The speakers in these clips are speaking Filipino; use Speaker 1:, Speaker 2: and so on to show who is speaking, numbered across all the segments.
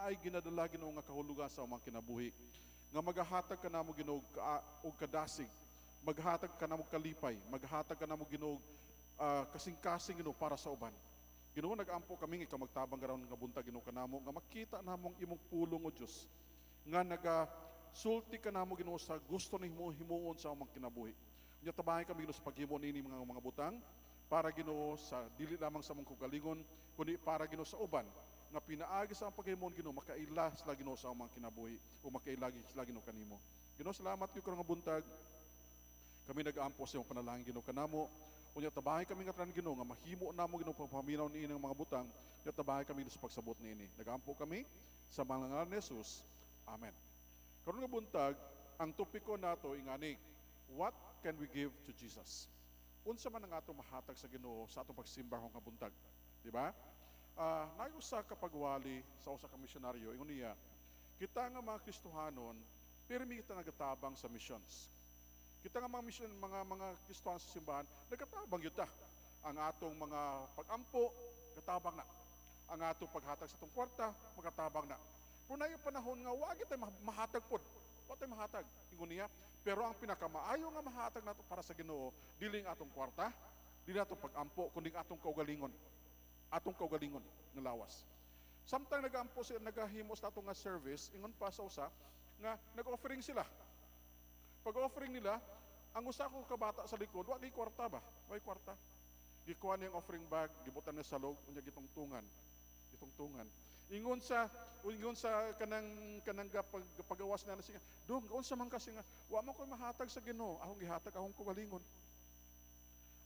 Speaker 1: naay ginadala Ginoo nga kahulugan sa among kinabuhi. Nga magahatag ka namo Ginoo og kadasig, maghatag ka namo kalipay, maghatag ka namo Ginoo kasing-kasing Ginoo para sa uban. Ginoo, nag-ampo kami ikaw magtabang karon nga buntag Ginoo kanamo nga makita namong imong pulong o Dios nga sulti ka namo Ginoo sa gusto ni himuon sa among kinabuhi. Unya tabahay kami Ginoo sa paghimo nini mga butang para Ginoo sa dili lamang sa among kaugalingon kundi para Ginoo sa uban nga pinaagi sa among paghimon Ginoo makaila sila Ginoo sa among kinabuhi o makailagi sila Ginoo kanimo. Ginoo, salamat gyud karong nga buntag. Kami nag-aampo sa imong panalangin Ginoo kanamo. Unya tabahay kami nga tanan Ginoo nga mahimo namo Ginoo pagpaminaw niini ng mga butang. Unya tabahay kami sa pagsabot niini. Nag-aampo kami sa ngalan ni Jesus. Amen. Karon nga buntag, ang topiko nato ingani, what can we give to Jesus? Unsa man ang atong mahatag sa Ginoo sa atong pagsimba nga buntag, di ba? Nayusa ka pagwali sa usa ka misyonaryo ingon niya, kita nga mga Kristohanon pirmi kita nagatabang sa missions. Kita nga mga Kristohan sa simbahan, nagkatabang yun ta. Ang atong mga pag-ampo, katabang na. Ang atong paghatag sa itong kwarta, magkatabang na. Pero na yung panahon nga, wag tayo mahatag po. Wag tayo mahatag. Ingon niya. Pero ang pinakamaayo nga mahatag nato para sa Ginoo, dili ang atong kwarta, dili atong pag-ampo, kundi atong kaugalingon. Atong kaugalingon nga lawas. Samtang nag-ampo sila, nagahimos nato nga service, ingon pa sa usa, nga nag-offering sila. Pag-offering nila, ang usa ko kabata sa likod, wa gi kwarta ba? Way kwarta. Gikuha niya ang offering bag, gibutan niya sa loob, unya gitungtungan. Gitungtungan. Ingon sa kanang pagawas na siya. Dong, unsa man kasi nga, wa man ko mahatag sa Ginoo, akong gihatag akong kaugalingon.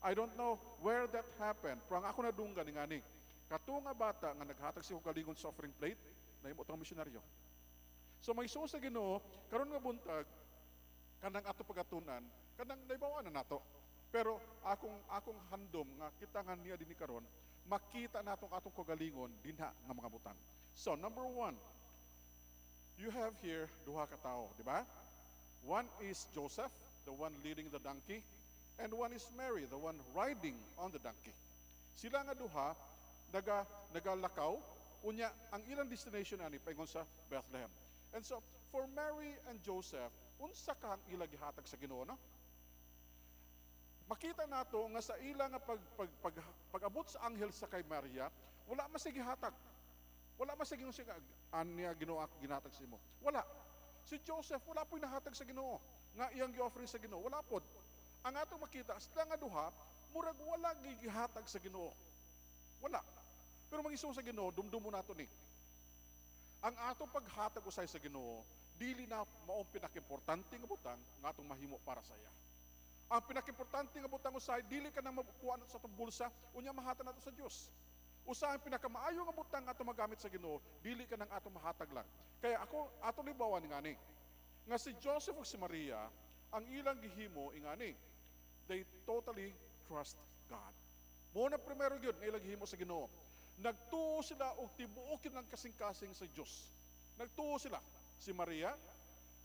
Speaker 1: I don't know where that happened, pero ang ako nadunggan ngani. Kato nga bata nga naghatag siya kaugalingon sa offering plate, nahimo tong misyonaryo. So may sa Ginoo, karon nga buntag, kanang ato pagatunan, kanang naibawa na nato. Pero akong handom nga kita nga niya dinhi karon, makita natong atong kagalingon dinha nga mga butang. So number 1, you have here duha ka tawo, di ba? One is Joseph, the one leading the donkey, and one is Mary, the one riding on the donkey. Sila nga duha nagalakaw, unya ang ilang destination ani paingon sa Bethlehem. And so for Mary and Joseph, unsa ka ang ilang gihatag sa Ginoo, no? Makita nato nga sa ila nga pag-abot sa anghel sa kay Maria, wala man siya gihatag. Wala man siya anya Ginoo ginatag sa imo. Wala. Si Joseph wala po nahatag sa Ginoo nga iyang gi-offering sa Ginoo. Wala pod. Ang atong makita sila nga duha, murag wala gihatag sa Ginoo. Wala. Pero mag-isong sa Ginoo, dumdumo nato ni. Ang atong paghatag usay sa Ginoo, dili na maong pinakimportante nga butang nga atong mahimo para sa iya. Ang pinakimportante nga butang usay dili ka nang mabukuan sa atong bulsa, unya mahatan nato sa Dios. Usa ang pinakamaayo nga butang nga atong magamit sa Ginoo, dili ka nang atong mahatag lang. Kaya ako atong libawan ngani nga si Joseph ug si Maria, ang ilang gihimo ingani, they totally trust God. Mo na primero gyud nga ilang gihimo sa Ginoo. Nagtuo sila og tibuok ng kasing-kasing sa Dios. Nagtuo sila. Si Maria,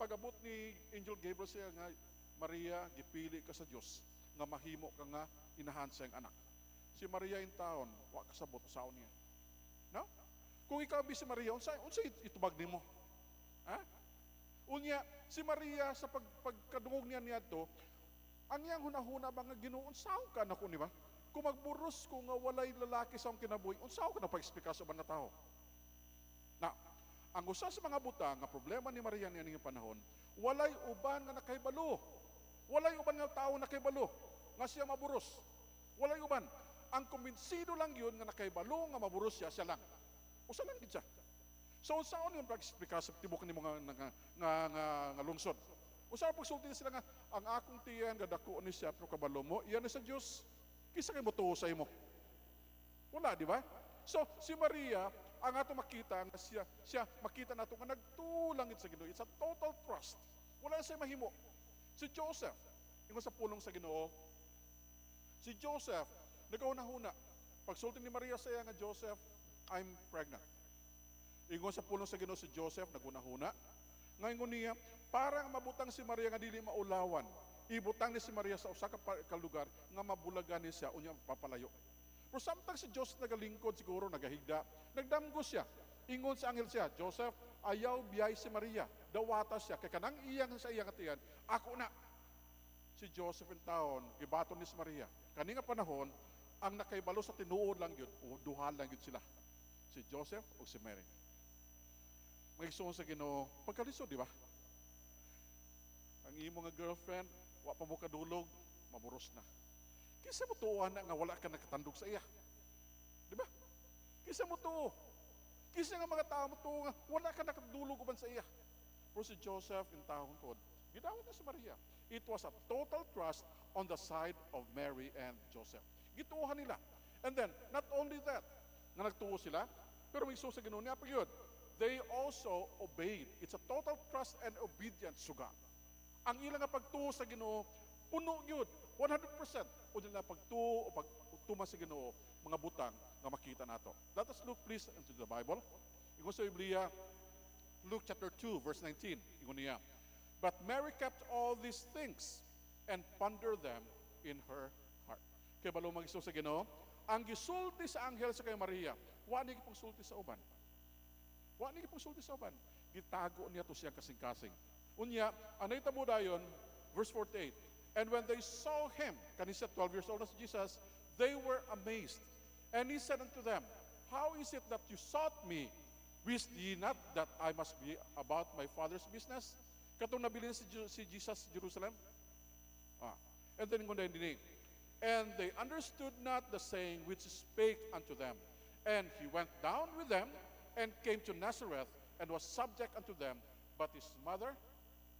Speaker 1: pag-abot ni Angel Gabriel siya nga, Maria, gipili ka sa Dios nga mahimo ka nga inahan sa iyang anak. Si Maria in taon, wa kasabot sa niya. No? Kung ikaw si Maria, unsa itubag nimo? Ha? Unya, si Maria sa pagkadungog niya niadto, ang iyang hunahuna ba nga Ginoo, unsaon ka nako ni ba? Kung magburos ko nga walay lalaki sa akong kinabuhi, unsaon ka na pa-explica sa mga tao? Na, ang usa sa mga butang nga problema ni Maria niya panahon, walay uban nga nakahibalo. Walay uban nga tao nakahibalo nga siya maburos. Walay uban. Ang kumbinsido lang yun nga nakahibalo nga maburos siya lang. Usa lang gid siya. So unsaon yung pag-explica sa tibok ni mga nga lungsod? Usa pagsulti sila nga ang akong tiyan nga dako ni siya pero kabalo mo, iyan ni sa Dios. Kisa kay motuo sa imo. Wala, di ba? So si Maria ang ato makita nga siya makita nato nga nagtulangit sa Ginoo. It's a total trust. Wala siya mahimo. Si Joseph, ingon sa pulong sa Ginoo, si Joseph nagauna-huna. Pagsulti ni Maria sa iya nga Joseph, I'm pregnant. Ingon sa pulong sa Ginoo si Joseph naguna-huna. Ngayon niya, parang mabutang si Maria nga dili maulawan. Ibutang ni si Maria sa usa ka lugar nga mabulagan ni siya unya papalayo. Pero samtang si Joseph nagalingkod siguro nagahigda, nagdamgo siya. Ingon sa anghel siya, Joseph, ayaw biyay si Maria. Dawata siya, kay kanang iyang sa iyang atiyan, ako na. Si Joseph in taon, gibaton ni si Maria. Kani nga panahon, ang nakaibalo sa tinuod lang yun, o duha lang yun sila. Si Joseph o si Mary. Magigsoon sa Ginoo, pagkalisod, di ba? Ang imo nga girlfriend, wa pa mo kadulog, maburos na. Kisa mo tuuan na nga wala ka nakatandog sa iya. Di ba? Kisa mo tuo. Kisa nga mga tao mo tuo nga wala ka nakadulog uban sa iya. Pero si Joseph in tahon pod, gidawat na si Maria. It was a total trust on the side of Mary and Joseph. Gituohan nila. And then, not only that, nga nagtuo sila, pero may sa Ginoo niya pag yun, they also obeyed. It's a total trust and obedience suga. Ang ilang nga pagtuo sa Ginoo, puno yun, 100%. O nila pagtuo o pagtuma sa Ginoo, mga butang nga makita nato. Let us look please into the Bible. Ingon sa Biblia, Luke chapter 2, verse 19. Ingon niya, but Mary kept all these things and pondered them in her heart. Kaya balo mag-iso sa Ginoo, ang gisulti sa anghel sa kay Maria, wa ni gipagsulti sa uban. Wa ni gipagsulti sa uban. Gitago niya to siya kasing-kasing. Unya, anay tamo dayon, verse 48. And when they saw him, kanisa 12 years old na si Jesus, they were amazed. And he said unto them, how is it that you sought me? Wist ye not that I must be about my Father's business? Katong nabilin si Jesus sa Jerusalem. And then ngundahin dinig. And they understood not the saying which spake unto them. And he went down with them and came to Nazareth and was subject unto them. But his mother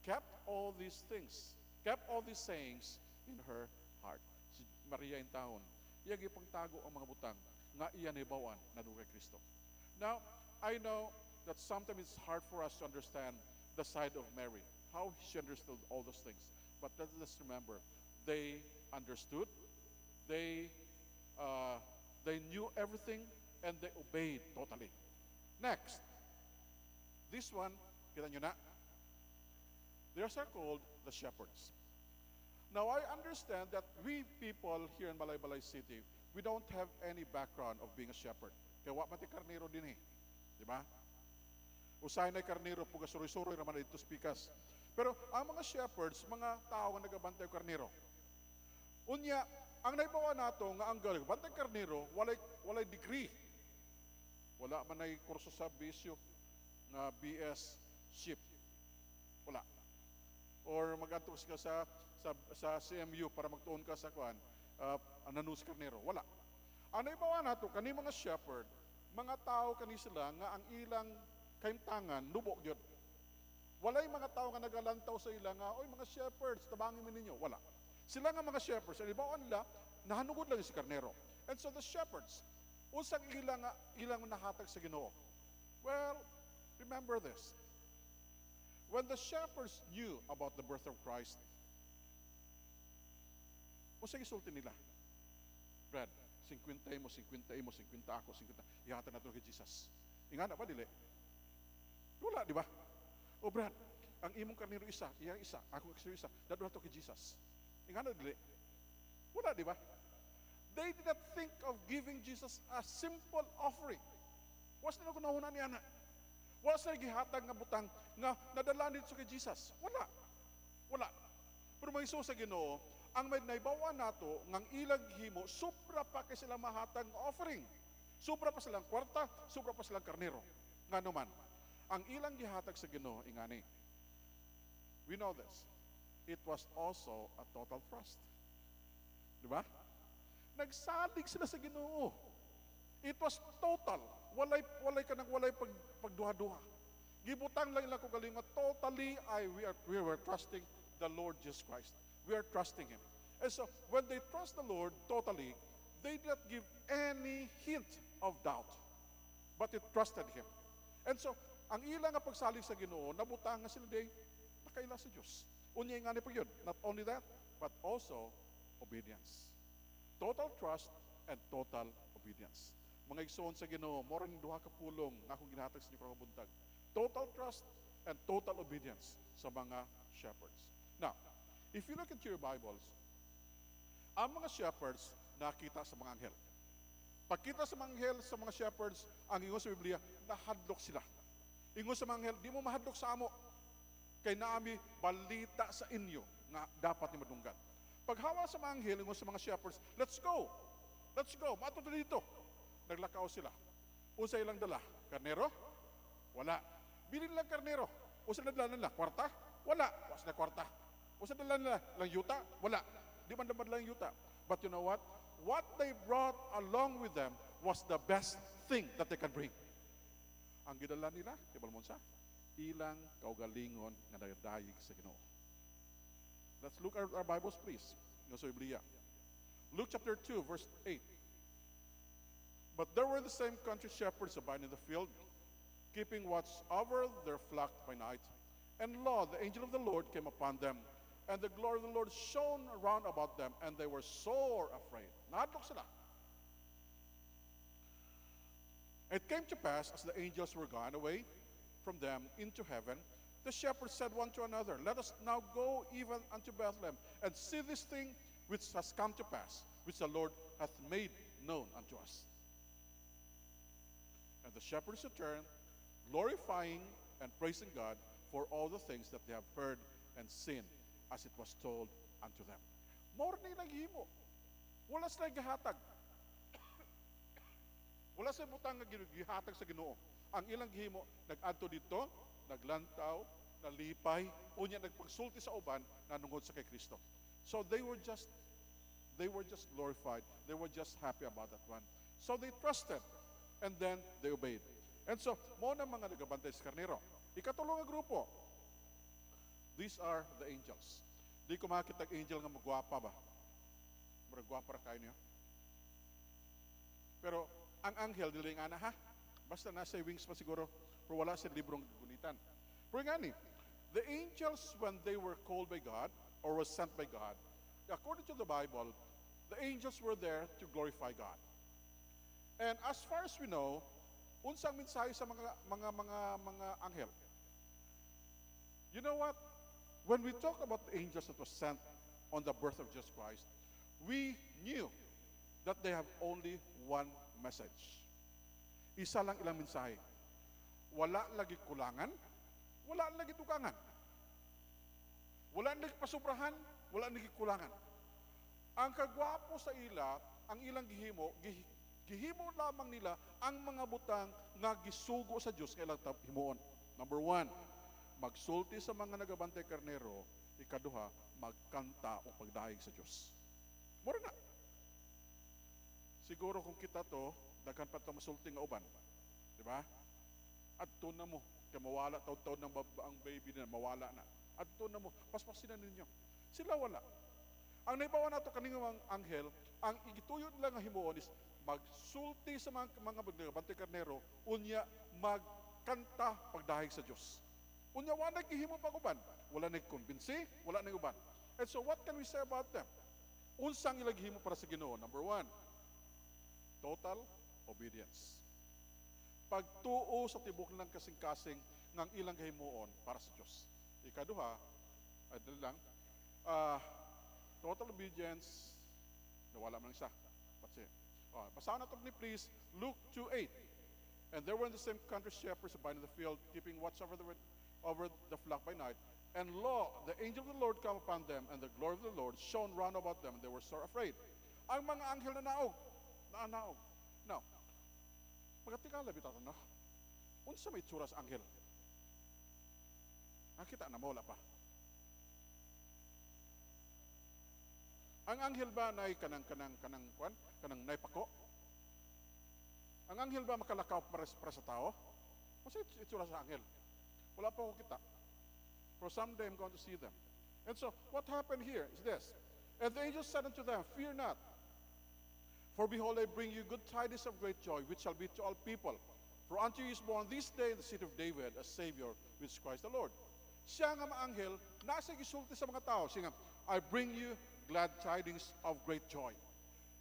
Speaker 1: kept all these things, kept all these sayings in her heart. Si Maria in taon, iya gipangtago ang mga butang nga iya nahibawan na kay Kristo. Now, I know that sometimes it's hard for us to understand the side of Mary, how she understood all those things. But let us remember, they understood, they knew everything, and they obeyed totally. Next, this one, kita nyo na, they are called the shepherds. Now, I understand that we people here in Balay-Balay City, we don't have any background of being a shepherd. Kaya wa pati karnero din eh. Di ba? Usay na karnero, puga suri-suri naman dito spikas. Pero ang mga shepherds, mga tao nga nagabantay karnero. Unya, ang naibawa nato nga ang bantay karnero, walay degree. Wala man ay kurso sa bisyo nga BS ship. Wala. Or mag-atos ka sa CMU para magtuon ka sa kuan, nanus karnero. Wala. Ang naibawa nato kani mga shepherd, mga tao kani sila nga ang ilang kaimtangan lubok gyud. Walay mga tao nga nagalantaw sa ila nga, oy mga shepherds, tabangin mo ninyo. Wala. Sila nga mga shepherds, ang ibawa nila, nahanugod lang si karnero. And so the shepherds, usang ilang nahatag sa Ginoo. Well, remember this. When the shepherds knew about the birth of Christ, usang isulti nila. Brad, 50 mo, 50 ako, 50. Ihatan natin kay Jesus. Inga na ba, dili? Wala, di ba? O Brad, ang imong karnero isa, iyang isa, ako isa, dadon nato kay Jesus. Inga na, dili? Wala, di ba? They did not think of giving Jesus a simple offering. Was nila kunahunan niya na. Wala sila gihatag nga butang nga nadala nito kay Jesus. Wala. Wala. Pero may sa Ginoo, ang may naibawa nato ngang ilang himo, sobra pa kay sila mahatag nga offering. Sobra pa silang kwarta, sobra pa silang karnero. Nga naman, ang ilang gihatag sa Ginoo ingani. We know this. It was also a total trust. Di ba? Nagsalig sila sa Ginoo. It was total. Walay pagduha-duha. Gibutang lang ko galing totally we were trusting the Lord Jesus Christ. We are trusting Him. And so when they trust the Lord totally, they did not give any hint of doubt, but they trusted Him. And so ang ilang nga pagsalig sa Ginoo, nabutang nga sila day nakaila sa Dios. Unya nga ni pag yun. Not only that, but also obedience. Total trust and total obedience. Mga igsoon sa Ginoo, mora ning duha ka pulong nga akong ginahatag sa inyo buntag. Total trust and total obedience sa mga shepherds. Now, if you look into your Bibles, ang mga shepherds nakita sa mga anghel. Pagkita sa mga anghel, sa mga shepherds, ang ingon sa Biblia, nahadlok sila. Ingon sa mga anghel, di mo mahadlok sa amo. Kay naami balita sa inyo nga dapat ni madunggan. Paghawa sa mga anghel, ingon sa mga shepherds, let's go! Let's go! Mato na dito! Naglakaw sila. Unsa ilang dala? Karnero? Wala. Bilin lang karnero. Unsa na dala nila? Kwarta? Wala. Was na kwarta. Unsa dala nila? Lang yuta? Wala. Di man damad lang yuta. But you know what? What they brought along with them was the best thing that they can bring. Ang gidala nila, tibal mo sa, ilang kaugalingon nga nagdayeg sa Ginoo. Let's look at our Bibles, please. Nga sa Biblia. Luke chapter 2, verse 8. But there were the same country shepherds abiding in the field, keeping watch over their flock by night. And lo, the angel of the Lord came upon them, and the glory of the Lord shone around about them, and they were sore afraid. Nahadlok sila. It came to pass, as the angels were gone away from them into heaven, the shepherds said one to another, let us now go even unto Bethlehem, and see this thing which has come to pass, which the Lord hath made known unto us. And the shepherds returned, glorifying and praising God for all the things that they have heard and seen, as it was told unto them. Morning naghimo. Wala sila gihatag. Wala sila butang nga gihatag sa Ginoo. Ang ilang gihimo, nag-adto dito, naglantaw, nalipay, unya nagpagsulti sa uban nanungod sa kay Kristo. So they were just glorified. They were just happy about that one. So they trusted, and then they obeyed. And so, mo na mga nagabantay sa karnero. Ikatulong nga grupo, these are the angels. Di ko makita angel nga magwapa ba? Magwapa ra kayo niyo. Pero ang anghel dili nga na ha. Basta nasa wings pa siguro, pero wala sa librong gunitan. Pero nga ni, the angels when they were called by God or was sent by God, according to the Bible, the angels were there to glorify God. And as far as we know, unsang mensahe sa mga anghel. You know what? When we talk about the angels that was sent on the birth of Jesus Christ, we knew that they have only one message. Isa lang ilang mensahe. Wala lagi kulangan, wala lagi tukangan. Wala lagi pasubrahan, wala lagi kulangan. Ang kagwapo sa ila, ang ilang gihimo lamang nila ang mga butang nga gisugo sa Dios nga ilang himuon. Number 1, magsulti sa mga nagabantay karnero. Ikaduha, magkanta o pagdahig sa Diyos. Mura na. Siguro kung kita to, daghan pa ito masulti nga uban. Di ba? At to na mo, kaya mawala, taon-taon ng ang baby na, mawala na. At to na mo, paspasin na ninyo. Sila wala. Ang naibawa na ito kanina anghel, ang igituyo nila nga himuon is magsulti sa mga nagabantay karnero, unya magkanta pagdahig sa Diyos. Unya, wala nagkihimo pag-uban. Wala nagkumbinsi, wala nag-uban. And so, what can we say about them? Unsang ilaghimo para sa Ginoo? Number 1, total obedience. Pagtuo sa tibok ng kasing-kasing ng ilang himuon para sa Diyos. Ikaduha, total obedience, nawala man isa. That's it. Basahan natin ni please, Luke 2:8. And there were in the same country shepherds abiding in the field, keeping watch over the flock by night. And lo, the angel of the Lord came upon them, and the glory of the Lord shone round about them, and they were sore afraid. Ang mga anghel na naog. Now, magatikala bitaw no? Unsa may itsura sa anghel? Nakita na mawala pa. Ang anghel ba nay kanang naipako? Ang anghel ba makalakaw para sa tao? Unsa itsura sa anghel? Wala pa ko kita. For someday I'm going to see them. And so, what happened here is this. And the angel said unto them, fear not. For behold, I bring you good tidings of great joy, which shall be to all people. For unto you is born this day in the city of David a Savior, which is Christ the Lord. Siya nga maanghel, nasa gisulti sa mga tao. Siya nga, I bring you glad tidings of great joy.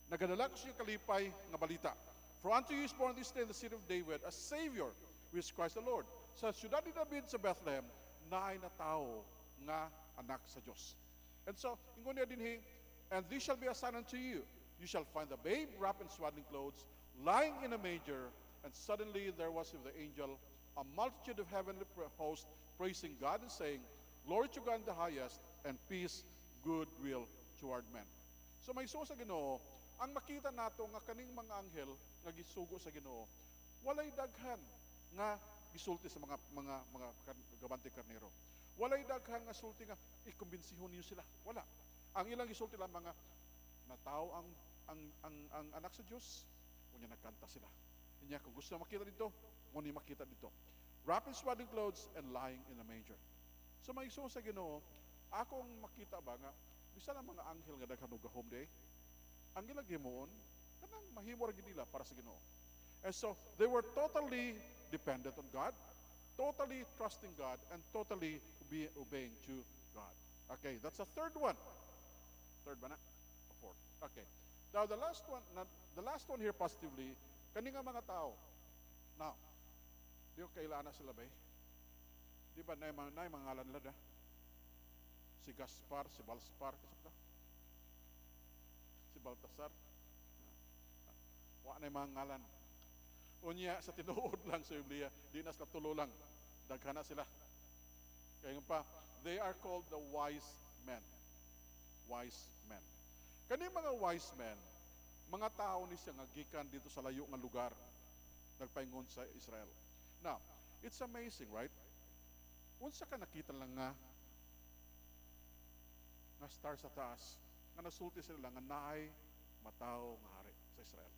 Speaker 1: Nagadala ko siya kalipay nga balita. For unto you is born this day in the city of David a Savior, which is Christ the Lord. Sa siyudad ni David sa Bethlehem, naay na tao nga anak sa Diyos. And so, ingon niya din and this shall be a sign unto you. You shall find the babe wrapped in swaddling clothes, lying in a manger, and suddenly there was with the angel a multitude of heavenly hosts praising God and saying, Glory to God in the highest, and peace, goodwill toward men. So may sa Ginoo, ang makita nato nga kaning mga anghel nga gisugo sa Ginoo, walay daghan nga gisulti sa mga gabante karnero. Walay daghan nga sulti nga ikumbensihon niyo sila. Wala. Ang ilang gisulti lang mga natao ang anak sa Diyos, unya nagkanta sila. Inya kung gusto na makita dito, muna makita dito. Wrapped in swaddling clothes and lying in a manger. So may sa Ginoo, akong makita ba nga bisa na mga anghel nga daghan og gahom day. Ang ilang himuon kanang mahimo ra gid nila para sa Ginoo. And so they were totally dependent on God, totally trusting God, and totally obeying to God. Okay, that's the third one. Third ba na? O fourth. Okay. Now the last one here positively, kani nga mga tao. Now, di ko kailana sila ba? Di ba na mga ngalan nila da? Si Gaspar, si Balspar, si Baltasar. Wa na mga ngalan. Unya sa tinuod lang sa Biblia, di na sila tulo lang. Daghana sila. Kaya pa, they are called the wise men. Wise men. Kani mga wise men, mga tao ni siya nga gikan dito sa layo nga lugar, nagpaingon sa Israel. Now, it's amazing, right? Unsa ka nakita lang nga star sa taas, nga nasulti sila nga naay matao nga hari sa Israel.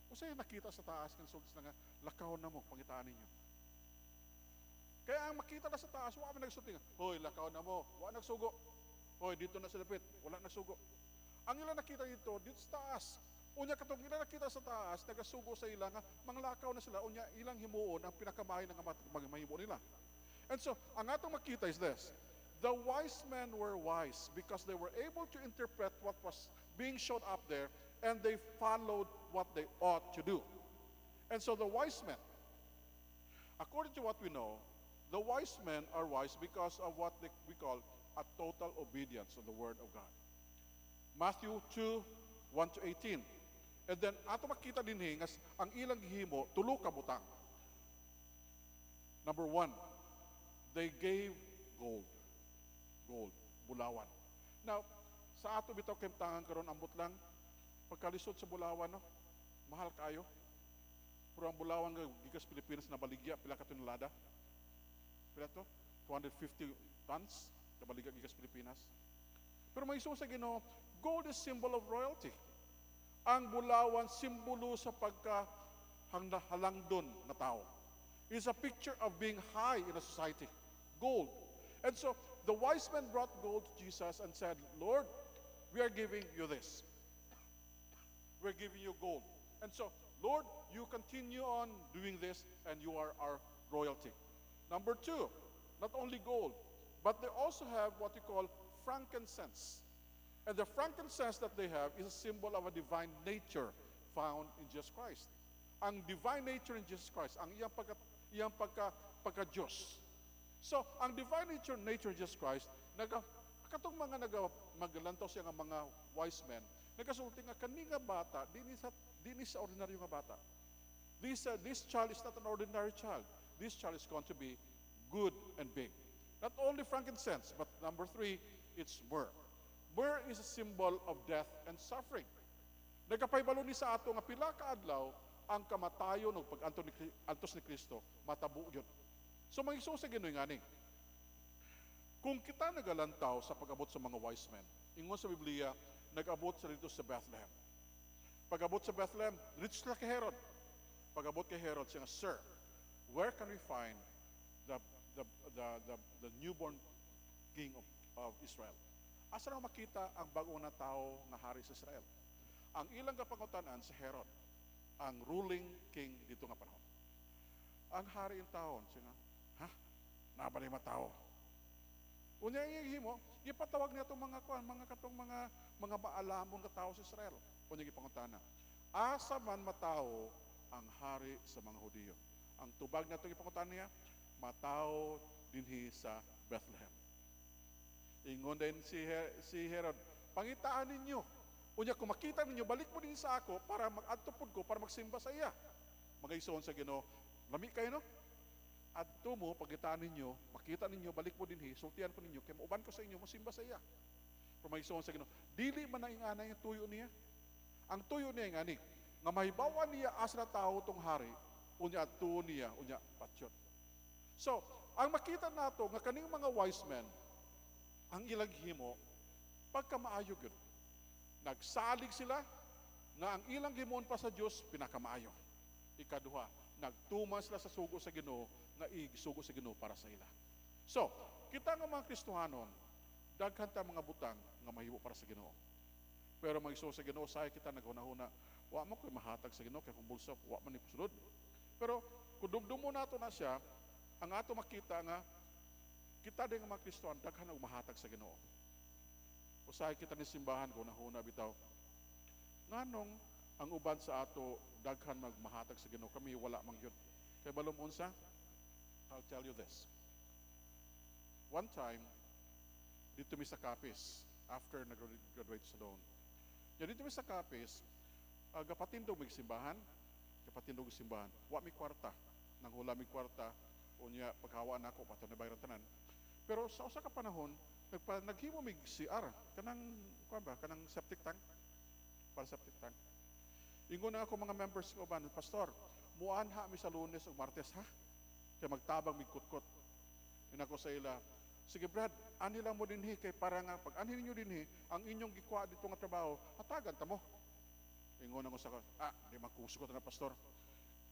Speaker 1: Unsa yung nakita sa taas nga nasulti sila nga lakaw na mo pangitaan ninyo. Kaya ang makita na sa taas, wala man nagsulti nga, hoy, lakaw na mo, wala nagsugo. Hoy, dito na sa lapit, wala nagsugo. Ang ilang nakita dito sa taas. Unya katong ilang nakita sa taas, nagasugo sa ilang nga manglakaw na sila, unya ilang himuon ang pinakamahay ng mahimo nila. And so, ang atong makita is this. The wise men were wise because they were able to interpret what was being shown up there, and they followed what they ought to do. And so the wise men, according to what we know, the wise men are wise because of what we call a total obedience of the Word of God. Matthew 2, 1 to 18. And then, ato makita din hingas, ang ilang himo, tulo ka butang. Number 1, they gave gold. Gold, bulawan. Now, sa ato bitaw kay tangan karon ambot lang, pagkalisod sa bulawan, no? Mahal kayo. Pero ang bulawan nga gikas Pilipinas na baligya, pila ka tonelada? Pila to? 250 tons na baligya gikas Pilipinas. Pero may sa Ginoo, gold is symbol of royalty. Ang bulawan simbolo sa halangdon na tao. It's a picture of being high in a society. Gold. And so, the wise men brought gold to Jesus and said, Lord, we are giving you this. We're giving you gold. And so, Lord, you continue on doing this and you are our royalty. Number 2, not only gold, but they also have what you call frankincense. And the frankincense that they have is a symbol of a divine nature found in Jesus Christ. Ang divine nature in Jesus Christ, ang iyang pagka-Diyos. So, ang divine nature in Jesus Christ, katong mga maglantaw siya ng mga wise men, nagasulti nga kani nga bata, di ni sa ordinaryo nga bata. This child is not an ordinary child. This child is going to be good and big. Not only frankincense, but number 3, it's myrrh. Myrrh is a symbol of death and suffering. Nagkapaybalo ni sa ato nga pila ka adlaw ang kamatayon ug pag-antos ni Kristo matabo gyud. So magiso sa Ginoo ngani. Kung kita nagalantaw sa pag-abot sa mga wise men, ingon sa Biblia, nag-abot sa dito sa Bethlehem. Pag-abot sa Bethlehem, dito sila kay Herod. Pag-abot kay Herod, siya nga, Sir, where can we find the newborn king of Israel? Asa na makita ang bagong na tao na hari sa Israel? Ang ilang kapangutanan sa Herod, ang ruling king dito nga panahon. Ang hari in taon, siya nga, nabalay matao. Unya himo, ipatawag niya itong mga maalamon ka tao sa Israel. Unya ipangutana, asa man matao ang hari sa mga Hudiyo. Ang tubag na itong ipangutana niya, matao dinhi sa Bethlehem. Ingon din si Herod, pangitaan ninyo, Unya kung makita ninyo, balik mo din sa ako para mag-adtopod ko, para magsimba sa iya. Magaisoon sa Ginoo, lami kayo no? Adto mo, pagitaan ninyo, makita ninyo, balik mo din sultihan ko ninyo, kaya mauban ko sa inyo, masimba sa iya. Pero magaisoon sa Ginoo, dili man na ingana yung tuyo niya. Ang tuyo niya nga ni, nga mahibawan niya asra tao tong hari, unya adto niya, unya patyot. So, ang makita nato nga kaning mga wise men, ang ilang himo, pagka maayo gyud. Nagsalig sila nga ang ilang gimoon pa sa Dios pinakamaayo. Ikaduha, nagtuman sila sa sugo sa Ginoo nga igsugo sa Ginoo para sa ila. So, kita nga mga Kristohanon, daghan ta mga butang nga mahimo para sa Ginoo. Pero magsugo sa Ginoo say kita naghuna-huna, wa mo koy mahatag sa Ginoo kay kung bulsa wa man ni sulod. Pero kung dumdumo nato na siya, ang ato makita nga kita din nga mga Kristohan daghan og mahatag sa Ginoo. Usahay kita ni simbahan ko nahuna bitaw. Nganong ang uban sa ato daghan magmahatag sa Ginoo, kami wala man gyud. Kay balom unsa? I'll tell you this. One time dito mi sa Capiz after nag-graduate sa doon. Ya dito mi sa Capiz, gapatindog mig simbahan, wa mi kwarta. Nang hula mi kwarta, unya paghawa na ako pato na bayran tanan. Pero sa usa ka panahon, naghimo mig CR kanang kanang septic tank para septic tank. Ingon na ako mga members ko ban, pastor, muanha mi sa Lunes ug Martes ha. Kay magtabang mig kutkot. Ina ko sa ila, sige Brad, ani lang mo dinhi kay para nga pag anhi ninyo dinhi ang inyong gikuha dito nga trabaho, hatagan ta mo. Ingon ako sa di makusgot na pastor.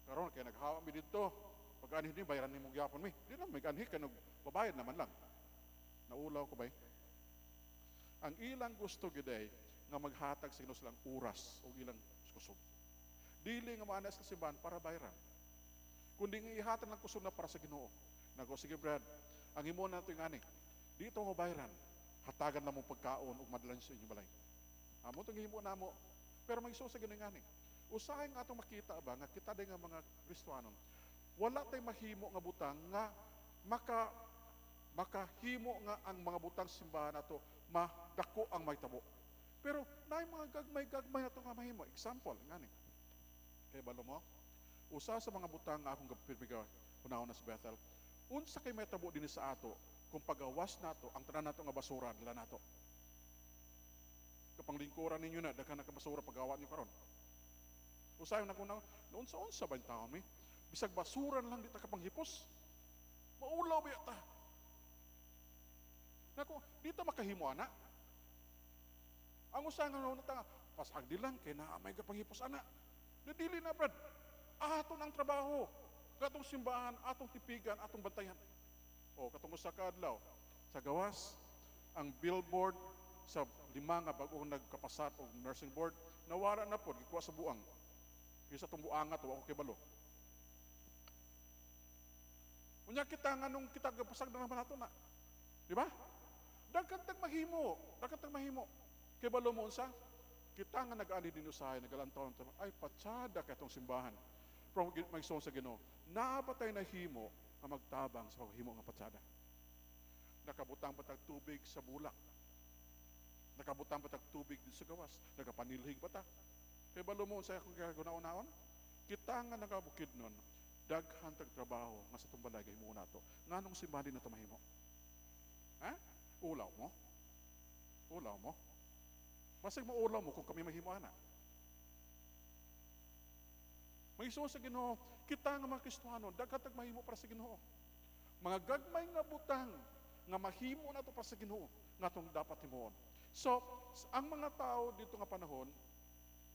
Speaker 1: Karon kay naghawa mi dito. Pag anhi ni bayaran nimo gyapon mi. Di na may anhi kay babayad naman lang. Naulaw ko ba? Ang ilang gusto giday nga maghatag sa Ginoo silang oras o ilang kusog. Dili nga maana sa simbahan para bayaran. Kundi nga ihatag ng kusog na para sa Ginoo. Nago sige Brad, ang imo nato yung ani. Dito mo bayaran, hatagan na mo pagkaon ug madlan sa inyo balay. Amo tong himo namo. Pero magsuo sa Ginoo ani. Usahay nga atong makita ba nga kita day nga mga Kristiyanon, wala tay mahimo nga butang nga makahimo nga ang mga butang simbahan nato madako ang mahitabo. Pero naay mga gagmay nato nga mahimo. Example ngani. Kay balo mo, usa sa mga butang nga akong gapirmiga unahon na sa Bethel, unsa kay mahitabo dinhi sa ato kung pagawas nato ang tanan nato nga basura dala nato. Kapang lingkuran ninyo na daghan na ka basura pagawa niyo karon. Usahay na kuno noon sa unsa ba taon mi? Bisag basura lang di ta kapanghipos. Maulaw ba ta? Nako, dito makahimo ana. Ang usa nga noon ta, pasag di lang kay naa may kapanghipos ana. Dili na brad. Aton ang trabaho. Katong simbahan, atong tipigan, atong bantayan. O katong usa ka adlaw sa gawas ang billboard sa 5 nga bag-ong nagkapasat og nursing board nawara na pod gikuha sa buang. Isa tong buangat wa ko kay balo. Unya kita nga nung kita gapasag na naman nato na. Di ba? Daghan tag mahimo. Kay balo mo unsa? Kita nga nag-ani din usahay, nagalantaw ay patsada katong simbahan. From magsuon sa Ginoo, naa pa tay nahimo nga magtabang sa paghimo nga patsada. Nakabutang patag tubig sa bulak. Nakabutang patag tubig sa gawas. Nagapanilhig pa ta. Kay balo mo unsa akong gigunaon-naon? Kita nga nagabukid nun, daghan tag trabaho nga sa tumbalay gahimo nato. Nganong simbahan din nato mahimo? Ha? Ulaw mo? Basig maulaw mo kung kami mahimo ana. Magsuon sa Ginoo, kita nga mga Kristiyano, daghan tag mahimo para sa Ginoo. Mga gagmay nga butang nga mahimo nato para sa Ginoo, ngatong dapat himuon. So, ang mga tao dito nga panahon,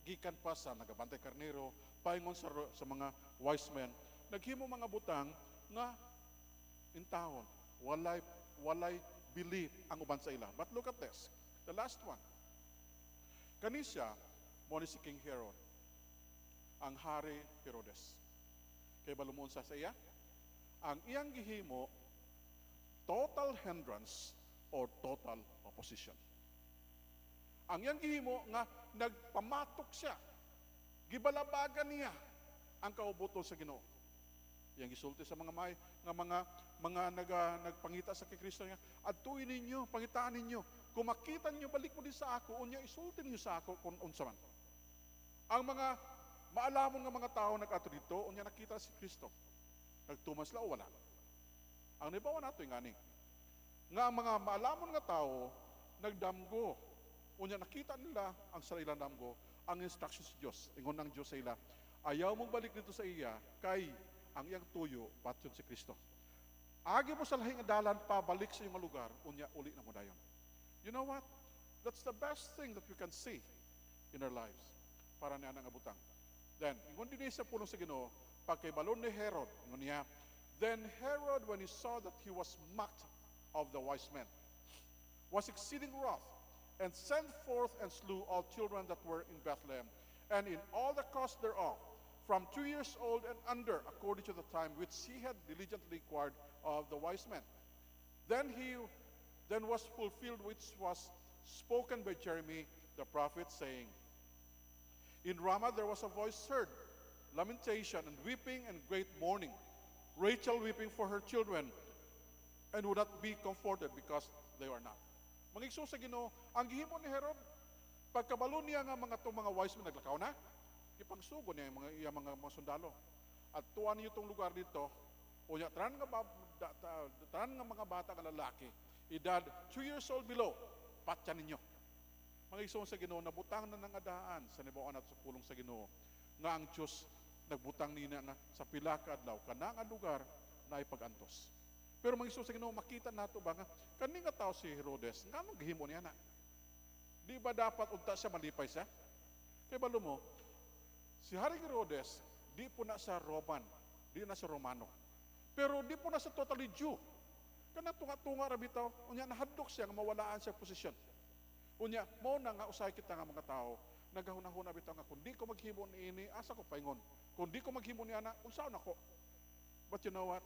Speaker 1: gikan pa sa nagabantay karnero, paingon sa mga wise men, naghimo mga butang nga intahon, walay belief ang uban sa ila. But look at this, the last one. Kanisya, mo ni si King Herod, ang Hari Herodes. Kay balumon sa iya, ang iyang gihimo, total hindrance or total opposition. Ang iyang gihimo nga nagpamatok siya, gibalabagan niya ang kaubuton sa Ginoo. Yang gisulti sa mga nagpangita sa kay Kristo niya, adtuin ninyo, pangitaan ninyo, kung makita niyo balik mo din sa ako, unya isulti niyo sa ako kung unsa man. Ang mga maalamon nga mga tao nag-ato dito, unya nakita si Kristo. Nagtumas la o wala. Ang nibawa nato yung ani. Nga ang mga maalamon nga tao, nagdamgo. Unya nakita nila ang sarilang damgo, ang instruction sa Diyos. Ingon ng Diyos sa ila, ayaw mong balik dito sa iya, kay ang iyang tuyo, patyon si Kristo. Agi mo sa lahing adalan, pabalik sa iyong lugar, unya uli na mo dayon. You know what? That's the best thing that we can see in our lives. Para niya nang abutang. Then, ingon din sa pulong sa Ginoo, pagkaibalon ni Herod, ingon niya, then Herod, when he saw that he was mocked of the wise men, was exceeding wroth, and sent forth and slew all children that were in Bethlehem, and in all the coast thereof, from 2 years old and under, according to the time which he had diligently inquired of the wise men. Then was fulfilled which was spoken by Jeremy the prophet, saying, in Ramah there was a voice heard, lamentation and weeping and great mourning, Rachel weeping for her children, and would not be comforted because they were not. Mangigso sa Ginoo, ang gihimo ni Herod, pagkabalo niya nga mga wise men naglakaw na, ipangsugo niya yung mga sundalo. At tuwan niyo itong lugar dito, unya tanan nga mga bata nga lalaki, edad 2 years old below, patyan ninyo. Mangigso sa Ginoo, nabutang na ng adaan sa nibawaan at sa pulong sa Ginoo, nga ang Diyos nagbutang nina nga sa pila ka adlaw kana nga lugar na ipagantos. Pero mangigso sa Ginoo, makita nato ba nga kani nga tao si Herodes, nga maghimo niya na. Di ba dapat unta siya malipay siya? Kay balo mo, si Haring Herodes, di po na sa Roman, di na sa Romano. Pero di po na sa totally Jew. Kanang tunga-tunga ra bitaw, unya nahadlok siya nga mawalaan siya posisyon. Unya, mo na nga usay kita nga mga tao, nagahunahuna bitaw nga kung di ko maghimo niini, asa ko paingon. Kung di ko maghimo niya na, unsaon ako? But you know what?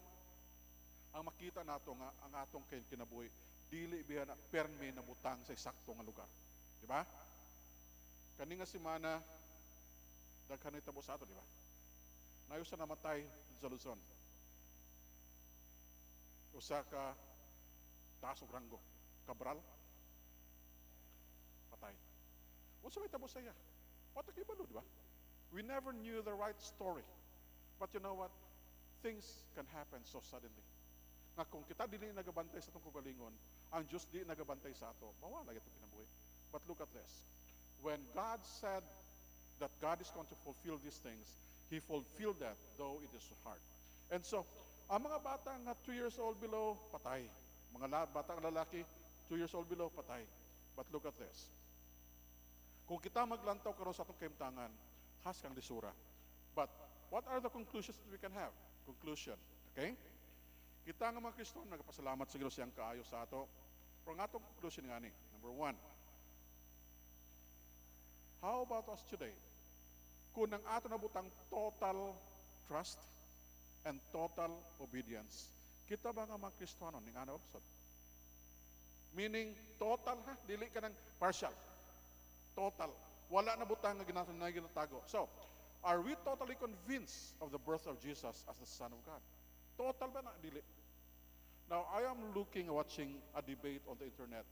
Speaker 1: Ang makita nato nga ang atong kinabuhi, dili biya na perme na butang sa eksakto nga lugar. Di ba? Kani nga semana, daghan itabo sa ato, di ba? Nayo sa namatay sa Luzon. Usa ka taas og ranggo, Cabral, patay. Unsa may tabo sa iya? Wata kay balo, di ba? We never knew the right story. But you know what? Things can happen so suddenly. Nga kung kita dili nagabantay sa itong kagalingon, ang Diyos di nagabantay sa ato, mawala itong kinabuhi. But look at this. When God said that God is going to fulfill these things, He fulfilled that, though it is hard. And so, ang mga bata nga 2 years old below, patay. Mga batang lalaki, 2 years old below, patay. But look at this. Kung kita maglantaw karon sa atong kaimtangan, has kang lisura. But what are the conclusions that we can have? Conclusion, okay? Kita nga mga Kristo, nagpasalamat sa Ginoo siyang kaayo sa ato. Pero ang atong conclusion nga ni, number 1, how about us today? Kung ang ato nabutang total trust and total obedience, kita ba nga mga Kristiyano ning ana obsod? Meaning, total ha? Dili ka ng partial. Total. Wala na butang nga ginatago. So, are we totally convinced of the birth of Jesus as the Son of God? Total ba na? Dili. Now, I am watching a debate on the internet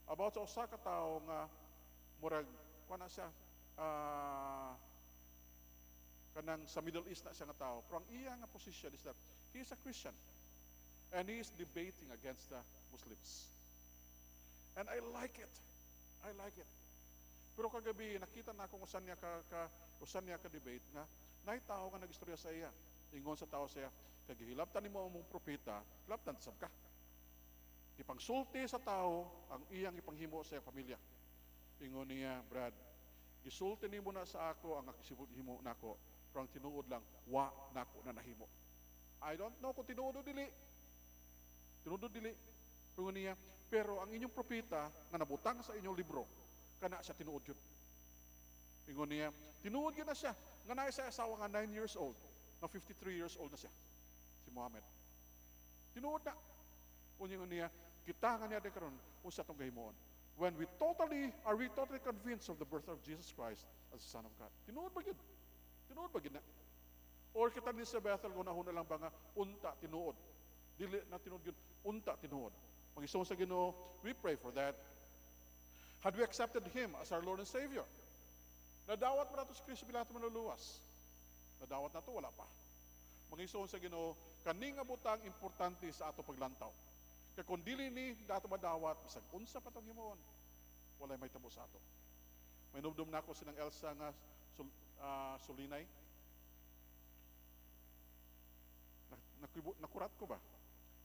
Speaker 1: about sa usa ka tawo nga murag kuana siya kanang sa Middle East na siya nga tao. Pero ang iya nga position is that he is a Christian and he is debating against the Muslims. And I like it. I like it. Pero kagabi nakita na akong usan niya ka debate nga nay tao nga nagistorya sa iya. Ingon sa tao siya, kagihilabtan nimo among propeta, hilabtan sab ka. Ipangsulti sa tao ang iyang ipanghimo sa iyang pamilya. Ingon niya, Brad, gisulti nimo na sa ako ang himo nako, pero ang tinuod lang, wa nako na nahimo. I don't know kung tinuod o dili. Tinuod o dili. Ingon niya, pero ang inyong propeta nga nabutang sa inyong libro, kana siya tinuod yun. Ingon niya, tinuod yun na siya. Nga na sa asawa nga 9 years old, na 53 years old na siya, si Muhammad. Tinuod na. Unyo niya, kita nga niya karon usa tong gahimoon. When we totally convinced of the birth of Jesus Christ as the Son of God. Tinuod ba yun? Tinuod ba yun na? Or kita ni sa Bethel, gunahon na lang ba nga, unta, tinuod. Dili na tinuod yun, unta, tinuod. Mag-isong sa Ginoo, we pray for that. Had we accepted Him as our Lord and Savior? Nadawat mo na ito si Kristo Pilato manluluwas. Nadawat na ito, wala pa. Mangisoon sa Ginoo, kaning nga butang importante sa ato paglantaw. Kaya kung dili ni dato madawat, bisag unsa pa itong himuon, walay may tabo sa ato. May nubdum na ako sinang Elsa nga sulinay. Nakurat ko ba?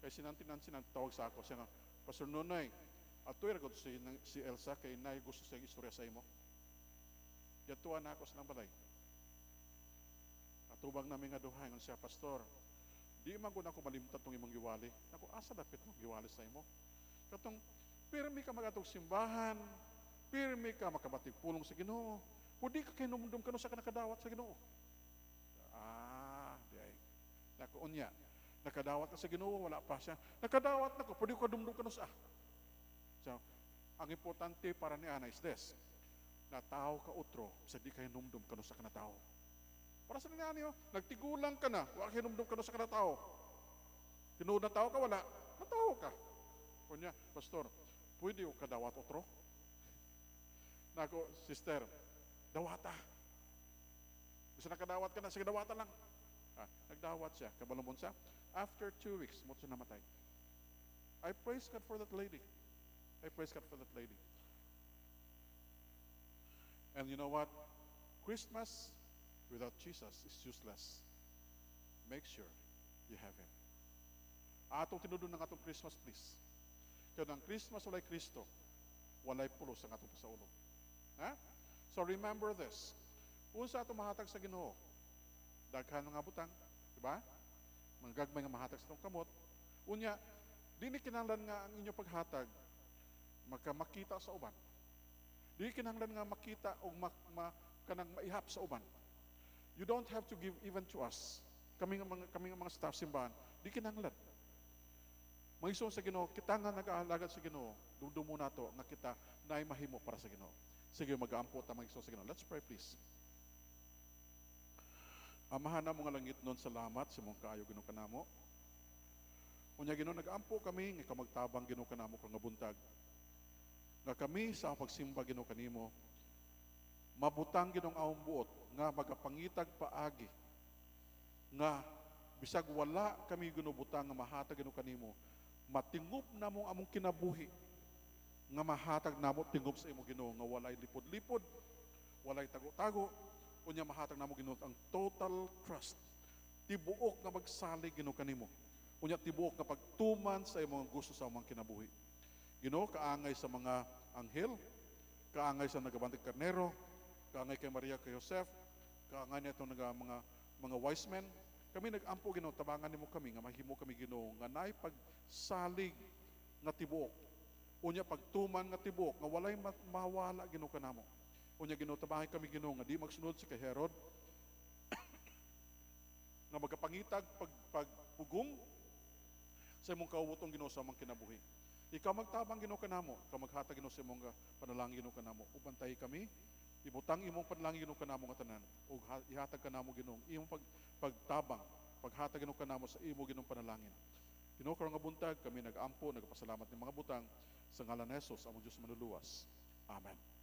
Speaker 1: Kaya sinantinan tawag sa ako, siya nga, Pastor Nonoy, ato'y ragot si Elsa, kay nay gusto siyang istorya sa imo. Yatuwa na ako sa nang balay. Atubang namin nga duhay, ngon siya, Pastor, di man ko na ako malimtat itong imong giwali. Ako, asa dapit mong giwali sa imo? Katong, pirmi ka magatog simbahan, pirmi ka makabatig pulong sa Ginoo, pwede ka kinumdum ka no sa kanakadawat sa Ginoo. Di ay. Naku, unya, nakadawat ka sa Ginoo, wala pa siya. Nakadawat na ko, pwede ko dumdum ka no sa. So, ang importante para ni Ana is this, na tao ka utro, sa di kayo numdum ka no sa kanatao. Para sa nga niyo, nagtigulang ka na, wala kayo numdum ka no sa kanatao. Tinuod na tao ka, wala. Natao ka. Kunya, Pastor, pwede yung kadawat utro? Nako, sister, dawata. Gusto nakadawat ka na, sige dawata lang. Nagdawat siya, kabalumon siya. After 2 weeks, mo siya namatay. I praise God for that lady. I praise God for that lady. And you know what? Christmas without Jesus is useless. Make sure you have Him. Atong tinudon ng atong Christmas, please. Kaya ng Christmas walay Kristo, walay pulos ang atong pasaulo. So remember this. Unsa atong mahatag sa Ginoo? Daghan nga butang, di ba? Mga gagmay nga mahatag sa atong kamot. Unya, di ni kinahanglan nga ang inyong paghatag makita sa uban. Di kinahanglan nga makita o kanang maihap sa uban. You don't have to give even to us. Kami nga mga staff simbahan, di kinahanglan. Maiso sa Ginoo, kita nga nag-aalagad sa Ginoo, dumdumo na to nga kita naay mahimo para sa Ginoo. Sige, mag-aampo ta maiso sa Ginoo. Let's pray please. Amahan na mga langit nun, salamat sa mong kaayo Ginoo kanamo. Unya Ginoo, nag-ampo kami nga magtabang Ginoo kanamo kang buntag. Nga kami sa pagsimba Ginoo kanimo, mabutang Ginoong awong buot nga magapangitag paagi nga bisag wala kami ginubutang nga mahatag Ginoo kanimo, matingop namo among kinabuhi nga mahatag namo tingop sa imo Ginoo nga walay lipod-lipod, walay tago-tago, unya mahatag namo Ginoo ang total trust. Tibuok nga magsalig Ginoo kanimo. Unya tibuok nga pagtuman sa imong gusto sa among kinabuhi. Ginoo, kaangay sa mga anghel, kaangay sa nagabantag karnero, kaangay kay Maria kay Joseph, kaangay nito mga wise men. Kami nag-ampo Ginoo, tabangan nimo kami nga mahimo kami Ginoo nga naay pagsalig nga tibuok. Unya pagtuman nga tibuok nga walay mawala Ginoo kanamo. Unya Ginoo, tabangan kami Ginoo nga di magsunod sa kay Herod nga magapangitag pagpugong sa imong kauwotong Ginoo sa among kinabuhi. Ikaw magtabang Ginoo kanamo, ikaw maghatag Ginoo sa imong panalangin Ginoo kanamo. Ubantay kami, ibutang imong panalangin Ginoo kanamo nga tanan, ug ihatag kanamo Ginoo imong pagtabang, paghatag Ginoo kanamo sa imong Ginoong panalangin. Ginoo, karong nga buntag kami nag-ampo, nagpasalamat ng mga butang sa ngalan ni Jesus, among Dios manluluwas. Amen.